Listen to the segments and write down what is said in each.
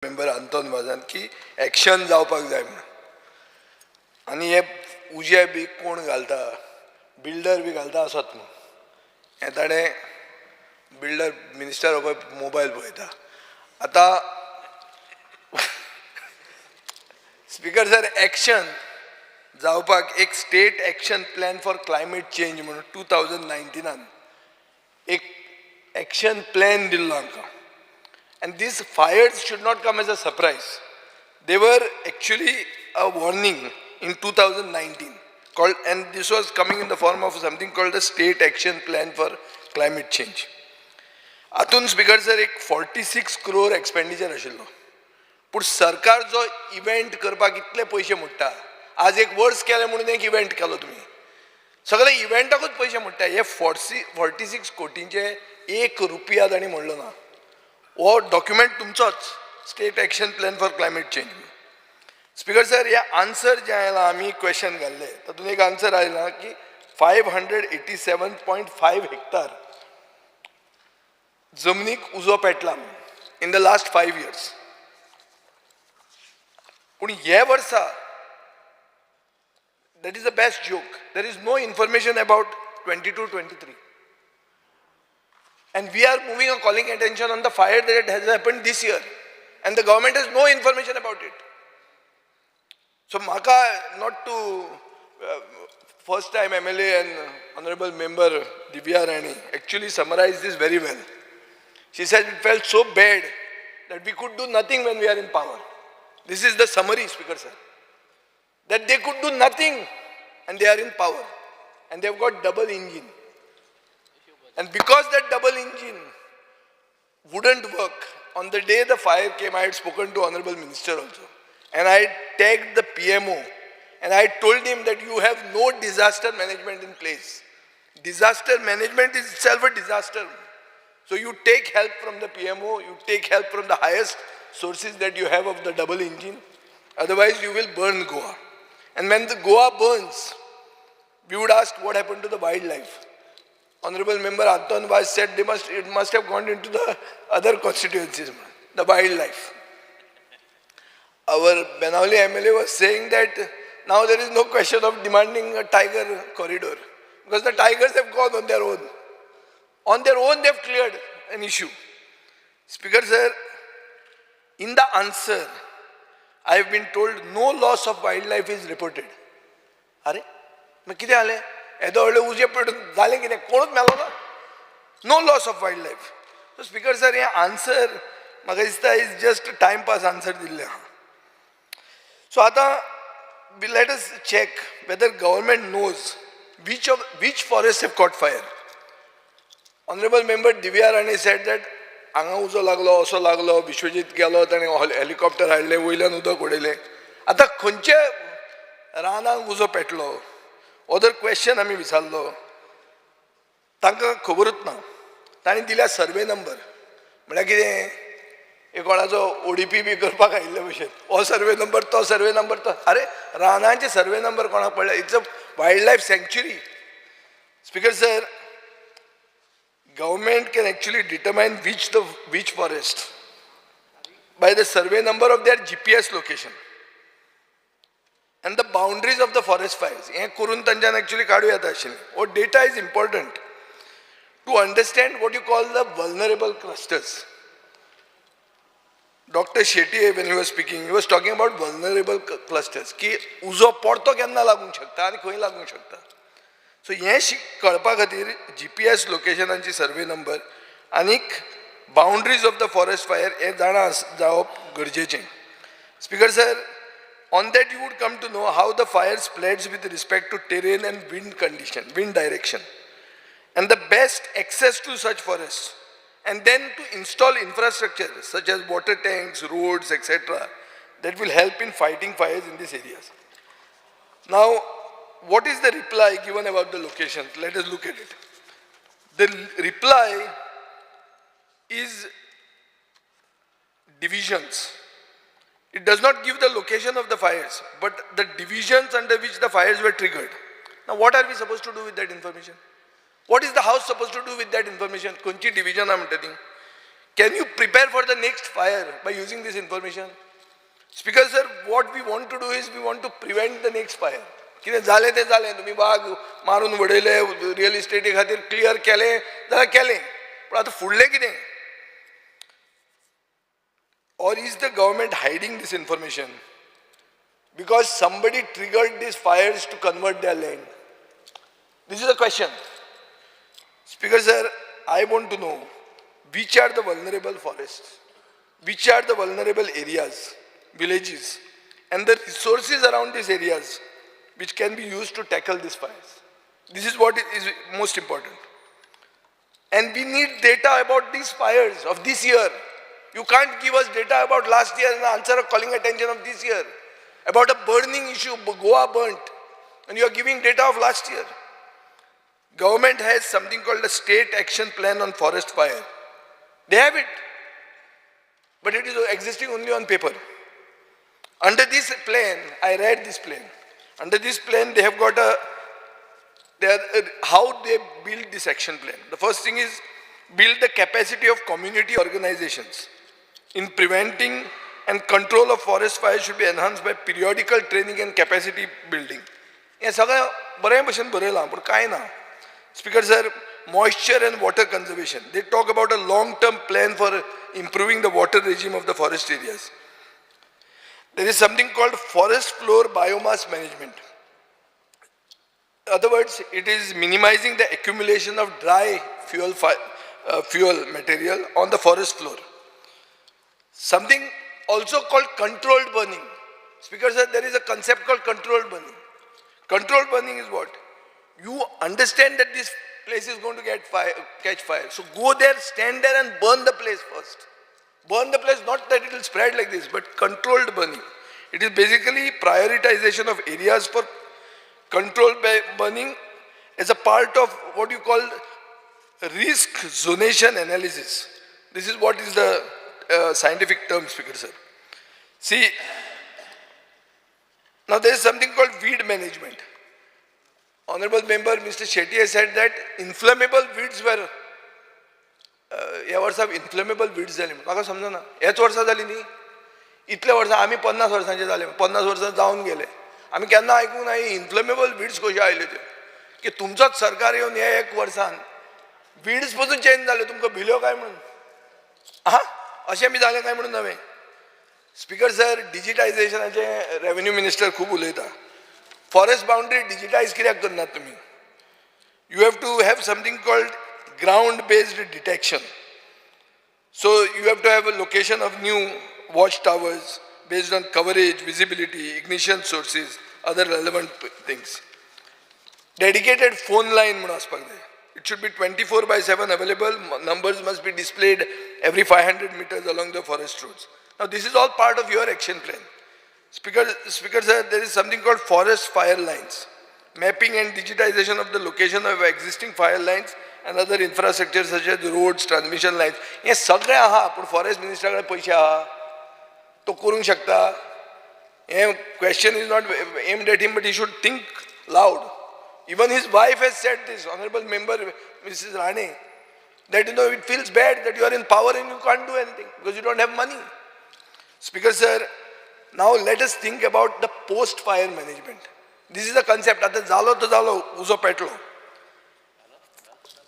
Member Anton वाजान की action जावपाक जाय म्हणून आनी हे उजे बी कोण घालता बिल्डर बी घालता असत न्हू हे ताणें बिल्डर मिनिस्टर हो पळय मोबायल पळयता आतां स्पीकर सर एक्शन जावपाक एक state action plan for climate change म्हणून 2019 एक एक्शन प्लॅन दिल्लो आमकां. And these fires should not come as a surprise. They were actually a warning in 2019 called, and this was coming in the form of something called the State Action Plan for Climate Change. Atun speaker sir एक 46 crore expenditure आशिल्लो. पूण सरकार जो event करपाक इतले पयशे मोडटा आज एक वर्स केले म्हणून एक इव्हेंट केलो तुम्ही सगळे इव्हेंटाकूच पयशे मोडटा हे 46 कोटींचे एक रुपया ताणी म्हणलो ना. वो डॉक्युमेंट तुमचोच state action plan for climate change. Speaker sir हे आन्सर जे आयला आमी क्वेश्चन घाल्ले तातूंत एक आन्सर आयला की 587.5 हेक्टर जमनीक उजो पेटला इन द लास्ट 5 years. पूण हे वर्सा that is the best joke. There is no information about 22-23. And we are moving or calling attention on the fire that has happened this year. And the government has no information about it. So, Maka, not to first time MLA and Honorable Member Divya Rani actually summarized this very well. She said it felt so bad that we could do nothing when we are in power. This is the summary, Speaker Sir. That they could do nothing and they are in power. And they have got double engine. And because that double engine wouldn't work, on the day the fire came, I had spoken to Honorable Minister also. And I tagged the PMO and I told him that you have no disaster management in place. Disaster management is itself a disaster. So you take help from the PMO, you take help from the highest sources that you have of the double engine. Otherwise you will burn Goa. And when the Goa burns, we would ask what happened to the wildlife. Honorable Member Anton Vaz said it must have gone into the other constituencies, the wildlife. Our Benavli MLA was saying that now there is no question of demanding a tiger corridor because the tigers have gone on their own. On their own they have cleared an issue. Speaker sir, in the answer, I have been told no loss of wildlife is reported. Are? Ma kide ale? No loss of wildlife. So Speaker sir, this answer is just a time pass answer. So let us check whether government knows which forests have caught fire. Honorable Member Divya Rani said that हांगा उजो लागलो असो लागलो विश्वजीत गेलो ताणें helicopter हाडले वयल्यान उदक उडयलें आतां खंयचे रानांक उजो पेटलो अदर क्वेश्चन आमी विचारलो तांकां खबरूच ना. तांणी दिल्या सर्वे नंबर म्हळ्यार कितें एक कोणाचो ओडीपी बी करपाक आयिल्ले भशेन हो सर्वे नंबर तो सर्वे नंबर तो अरे रानांचे सर्वे नंबर कोणाक पडले. It's a wild life sanctuary. Speaker sir, government can actually determine which forest by the survey number of their GPS location and the boundaries of the forest fires. हे करून तांच्यान actually काडूं येता आशिल्लें. Or data is important to understand what you call the vulnerable clusters. Dr. Shetty, when he was speaking, he was talking about vulnerable clusters. की उजो पडतो केन्ना लागूंक शकता आनी खंय लागूंक शकता. सो हे कळपा खातीर GPS लोकेशनांची सर्वे नंबर आनीक boundaries of the forest fire हे जाणा जावप गरजेचें. Speaker sir, on that you would come to know how the fire spreads with respect to terrain and wind condition, wind direction, and the best access to such forests, and then to install infrastructure such as water tanks, roads, etc. that will help in fighting fires in these areas. Now, what is the reply given about the locations? Let us look at it. The reply is divisions. It does not give the location of the fires, but the divisions under which the fires were triggered. Now what are we supposed to do with that information? What is the house supposed to do with that information? Kunchi division I am telling. can you prepare for the next fire by using this information? Speaker sir, what we want to do is we want to prevent the next fire. कितें जालें तें जालें, तुम्ही बाग मारून उडयले, real इस्टेटी खातीर clear केलें जाल्यार केलें, पण आतां फुडलें कितें? Or is the government hiding this information because somebody triggered these fires to convert their land? This is the question. Speaker sir, I want to know which are the vulnerable forests, which are the vulnerable areas, villages, and the resources around these areas which can be used to tackle these fires. This is what is most important. And we need data about these fires of this year. You can't give us data about last year and answer of calling attention of this year. About a burning issue, Goa burnt, and you are giving data of last year. Government has something called a State Action Plan on Forest Fire. They have it, but it is existing only on paper. Under this plan, I read this plan. Under this plan, they have got how they build this action plan. The first thing is build the capacity of community organizations in preventing and control of forest fires should be enhanced by periodical training and capacity building. हे सगळं बरे भशेन बरयलां, पण कांय ना. Speaker sir, moisture and water conservation. They talk about a long-term plan for improving the water regime of the forest areas. There is something called forest floor biomass management. In other words, it is minimizing the accumulation of dry fuel material on the forest floor. Something also called controlled burning. Speaker sir, there is a concept called controlled burning. Controlled burning is what? You understand that this place is going to catch fire. So go there, stand there and burn the place first. Burn the place, not that it will spread like this, but controlled burning. It is basically prioritization of areas for controlled burning as a part of what you call risk zonation analysis. This is what is the scientific term, Speaker sir. See, now there is something called weed management. Honorable member Mr. Shetty has said that inflammable weeds were ह्या वर्सा inflammable weeds जाली. म्हाका समजना हेच वर्सा जाली न्ही, इतल्या वर्सां आमी 50 वर्सांचे जाले, 50 वर्सां जावन गेले. आमी केन्ना आयकूंक ना इन्फ्लेमेबल वीड्स कशे आयले ते, की तुमचोच सरकार येवन हे एक वर्सान वीड्स पसून चेंज जाले. तुमकां भिल्यो काय म्हणून? अशें बी जालें काय म्हणून नवें? स्पीकर सर, डिजिटायझेशनाचे रेव्हेन्यू मिनिस्टर खूब उलयता. फॉरेस्ट बाउंड्री डिजिटायज कित्याक करनात तुमी? You have to have something called ground-based detection. So you have to have a location of new watchtowers based on coverage, visibility, ignition sources, other relevant things. Dedicated phone line, it should be 24/7 available. Numbers must be displayed every 500 meters along the forest roads. Now this is all part of your action plan. Speaker sir, there is something called forest fire lines. Mapping and digitization of the location of existing fire lines and other infrastructure such as roads, transmission lines. हे सगळे आहा, पण forest मिनिस्टराकडे पैसे आहा, तो करूंक शकता. हे question is not aimed at him, but he should think loud. Even his wife has said this, honorable member Mrs. Rane, that it feels bad that you are in power and you can't do anything because you don't have money. Speaker sir, now let us think about the post-fire management. This is the concept. आता झालो तो झालो, उजो पेटलो.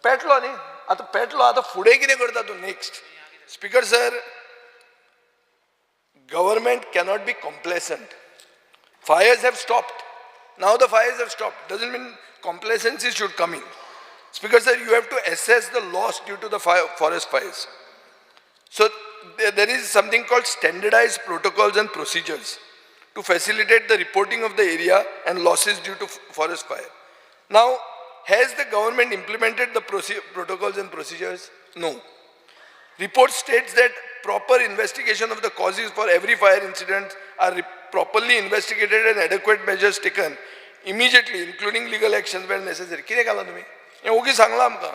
पेटलो न्ही, आता पेटलो, आता फुडें कितें करता तूं next? Speaker sir, government cannot be complacent. Fires have stopped. Now the fires have stopped. Doesn't mean complacency should come in. Speaker sir, you have to assess the loss due to the forest fires. So there is something called standardized protocols and procedures to facilitate the reporting of the area and losses due to forest fire. Now, has the government implemented the protocols and procedures? No. Report states that proper investigation of the causes for every fire incident are properly investigated and adequate measures taken immediately, including legal actions where necessary. कितें केलां तुमी? हें ओगी सांगलां आमकां.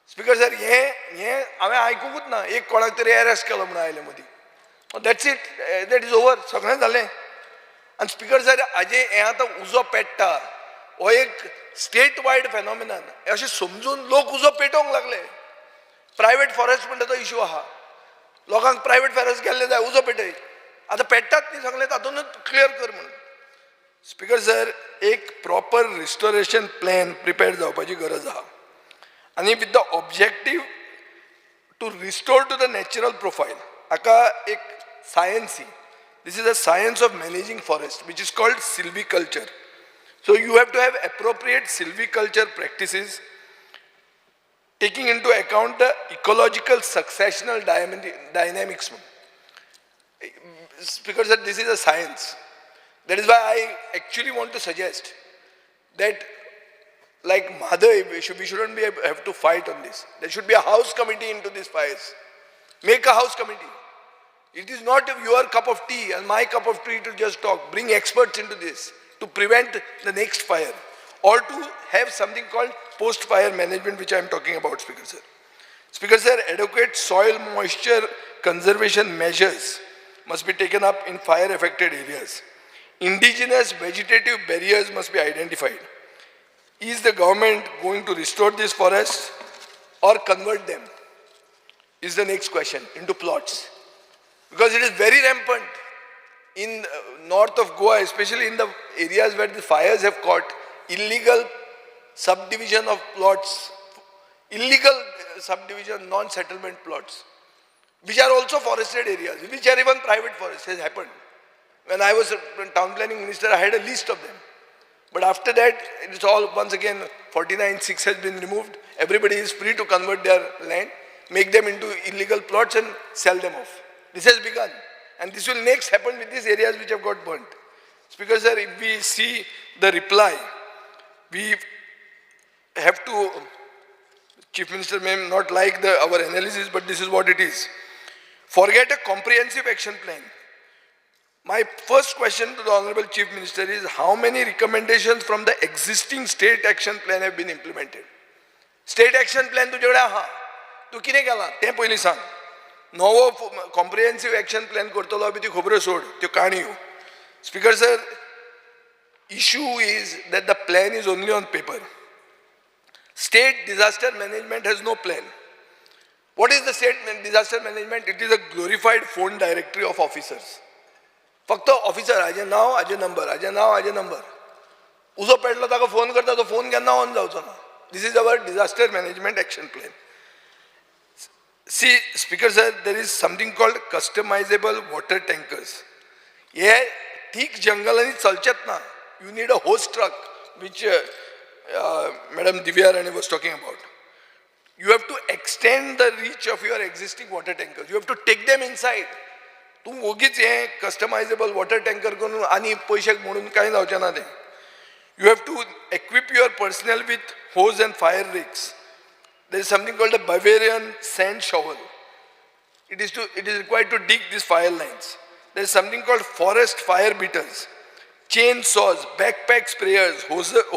Speaker sir, हें हांवें आयकूंकूच ना. एक कोणाक तरी अरेस्ट केलो म्हणून आयले मदीं. That's it. That is over. सगळें जालें. आनी स्पीकर सर, हाजें हें आतां उजो पेट्टा, हो एक स्टेट वायड फेनॉमिनन. अशें समजून लोक उजो पेटोवंक लागले. प्रायव्हेट फॉरेस्ट म्हणटा तो इशू आहा. लोकांक प्रायव्हेट फॉरेस्ट गेल्ले जाय उजो पेटय. आतां पेट्टात न्ही सगळे तातूंतच क्लियर कर म्हणून. स्पीकर सर, एक प्रॉपर रिस्टोरेशन प्लॅन प्रिपेर जावपाची गरज आहा. आनी with the objective to restore to the natural profile. हाका एक सायन्स ही. This is a science of managing forest, which is called silviculture. So you have to have appropriate silviculture practices, taking into account the ecological successional dynamics. Because this is a science. That is why I actually want to suggest that, like Madhav, we shouldn't have to fight on this. There should be a house committee into these fires. Make a house committee. It is not your cup of tea and my cup of tea to just talk. Bring experts into this to prevent the next fire, or to have something called post-fire management, which I am talking about, Speaker Sir. Speaker Sir, adequate soil moisture conservation measures must be taken up in fire-affected areas. Indigenous vegetative barriers must be identified. Is the government going to restore these forests or convert them? Is the next question, into plots. Because it is very rampant in north of Goa, especially in the areas where the fires have caught, illegal subdivision of plots, illegal subdivision, non-settlement plots, which are also forested areas, which are even private forests, has happened. When I was town planning minister, I had a list of them. But after that, it's all, once again, 49(6) has been removed. Everybody is free to convert their land, make them into illegal plots and sell them off. This has begun, and this will next happen with these areas which have got burnt. Speaker sir, if we see the reply, we have to, Chief Minister may not like our analysis, but this is what it is. Forget a comprehensive action plan. My first question to the Honorable Chief Minister is, how many recommendations from the existing state action plan have been implemented? State action plan तुझ्याकडे आहा, तू कितें केला तें पयलीं सांग. नवो comprehensive action plan करतलो आमी ती खबरो सोड, त्यो काणयो. Speaker sir, issue is that the plan is only on paper. State disaster management has no plan. What is the state disaster management? It is a glorified phone directory of officers. फक्त officer हाजे नाव, हाजे number, हाजे नाव, हाजे number. उजो पेटलो ताका phone करता, तो phone केन्ना ऑन जावचो ना. This is our disaster management action plan. See, Speaker sir, there is something called customizable water tankers. ये ठीक जंगलांनी चलचेत ना. You need a hose truck, which Madam Divya Rani was talking about. You have to extend the reach of your existing water tankers. You have to take them inside. तू ओगीच हे कस्टमायजेबल water tanker करून आनी पयशे म्हणून कांय जावचें ना तें. You have to equip your personnel with hose and fire rigs. There is something called a Bavarian sand shovel. It is required to dig these fire lines. There is something called forest fire beaters, chainsaws, backpack sprayers,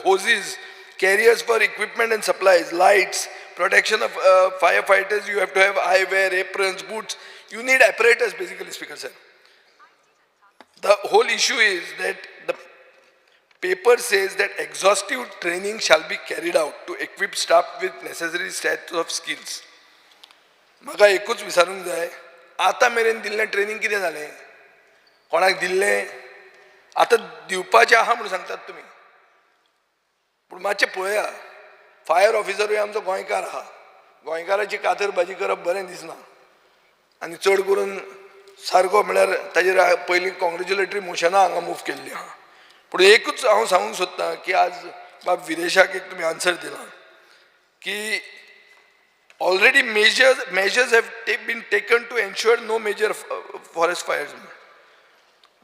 hoses, carriers for equipment and supplies, lights, protection of firefighters. You have to have eyewear, aprons, boots. You need apparatus basically, Speaker sir. The whole issue is that the paper says that exhaustive training shall be carried out to equip staff with necessary set of skills. म्हाका एकूच विचारूंक जाय, आतां मेरेन दिल्लें training कितें जालें? कोणाक दिल्लें? आतां दिवपाचें आहा म्हणून सांगतात तुमी. पूण मातशें पळया, फायर ऑफिसरूय आमचो गोंयकार आहा. गोंयकाराची कातरबाजी करप बरें दिसना. आनी चड करून सारको म्हळ्यार ताजेर पयलीं कॉंग्रेच्युलेटरी मोशनां हांगा मूव केल्लीं आहा. पूण एकूच हांव सांगूंक सोदतां की आज बाब विदेशाक एक तुमी आन्सर दिला की already measures have been taken to ensure no major forest fires.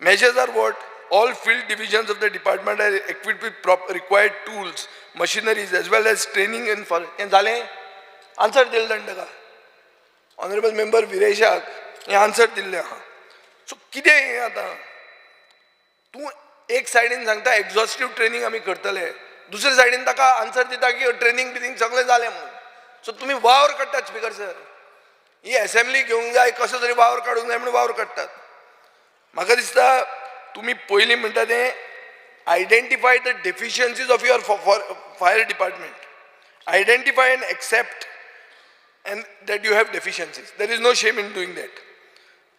Measures are what? All field divisions of the department are equipped with required tools, machineries, as well as training in forest. हें जालें? Answer दिलें ताणें ताका. Honourable member विरेशाक हें answer दिल्लें आहा. सो कितें हें आतां? तूं एक सायडीन सांगता एक्झॉस्टिव्ह ट्रेनिंग आमी करतले, दुसरे सायडीन ताका आन्सर दिता की ट्रेनिंग बिनिंग सगळें जालें म्हणून. सो तुमी वावर काडटात स्पीकर सर. ही असेंब्ली घेवंक जाय, कसो तरी वावर काडूंक जाय म्हणून वावर काडटात. म्हाका दिसता तुमी पयलीं म्हणटा तें identify the deficiencies of your fire department. Identify and except and that you have deficiencies. There is no shame in doing that.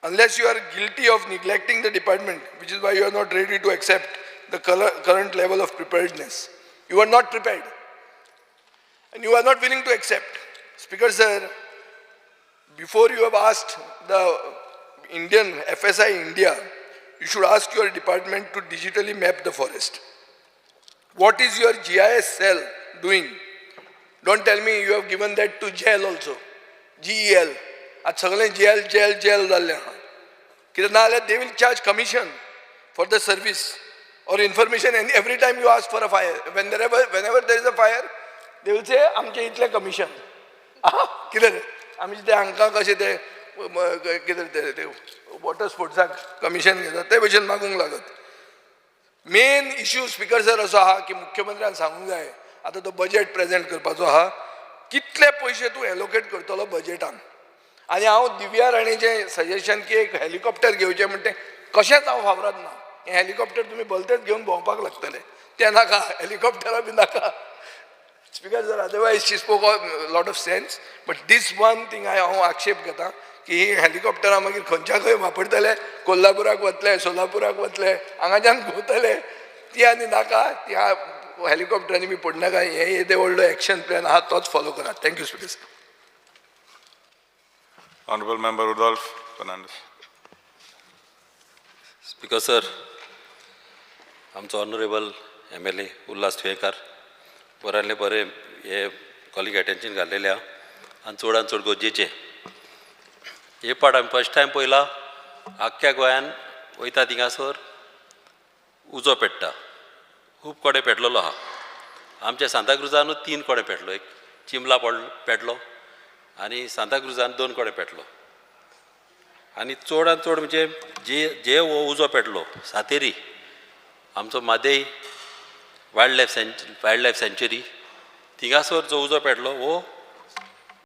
Unless you are guilty of neglecting the department, which is why you are not ready to accept the current level of preparedness. You are not prepared. And you are not willing to accept. Speaker sir, before you have asked the Indian FSI India, you should ask your department to digitally map the forest. What is your GIS cell doing? Don't tell me you have given that to GEL also. GEL. At सगळे GEL जाल्ले आहा. कित्याक ना जाल्यार they will charge commission for the service or information, and every time you ask for a fire, whenever there is a fire, they will say आमचे इतले commission. कितें आमी ते हांकां कशें ते कितें ते वॉटर स्पोर्ट्साक कमिशन घेतात ते भशेन मागूंक लागत. मेन इश्यू स्पीकर सर असो आहा की मुख्यमंत्र्यान सांगूंक जाय आतां तो बजेट प्रेजेंट करपाचो आहा, कितले पयशे तूं एलोकेट करतलो बजेटान. आनी हांव दिव्या राणेचें सजेशन की एक हेलिकॉप्टर घेवचें म्हणटा कशेंच हांव फावरात ना. हें हेलिकॉप्टर तुमी भलतेच घेवन भोंवपाक लागतले, तें नाका, हेलिकॉप्टरा बी नाका. Speaker sir, otherwise she spoke lot of sense, but this one thing हांव आक्षेप घेता की ही हेलिकॉप्टरां मागीर खंयच्या खंय वापरतले, कोल्हापुराक वतले, सोलापुराक वतले, हांगाच्यान घुंवतले, ती आनी नाका. ती हेलिकॉप्टरांनी बी पडनाका. हे येदे व्हडलो एक्शन प्लॅन आहा तोच फॉलो करात. Thank you speaker sir. Honorable Member Rudolph Fernandez. Speaker sir, आमचो ऑनरेबल MLA उल्हास थुयेकार बऱ्यांतले बरे हे कॉलीग एटेन्शन घाल्लेले आहा आनी चडांत चड गरजेचे. हे पाट आमी फर्स्ट टायम पयला आख्ख्या गोंयान वयता थिंगासर उजो पेट्टा. खूब कोडे पेटलेलो आहा. आमच्या सांताक्रुजानूच 3 कोडे पेटलो. एक चिंबला पेटलो आनी सांताक्रुजान 2 कोडे पेटलो. आनी चडांत चड म्हणजे जे हो उजो पेटलो सातेरी, आमचो मादेय वायल्ड लायफ सँच्युरी, थिंगासर जो उजो पेटलो हो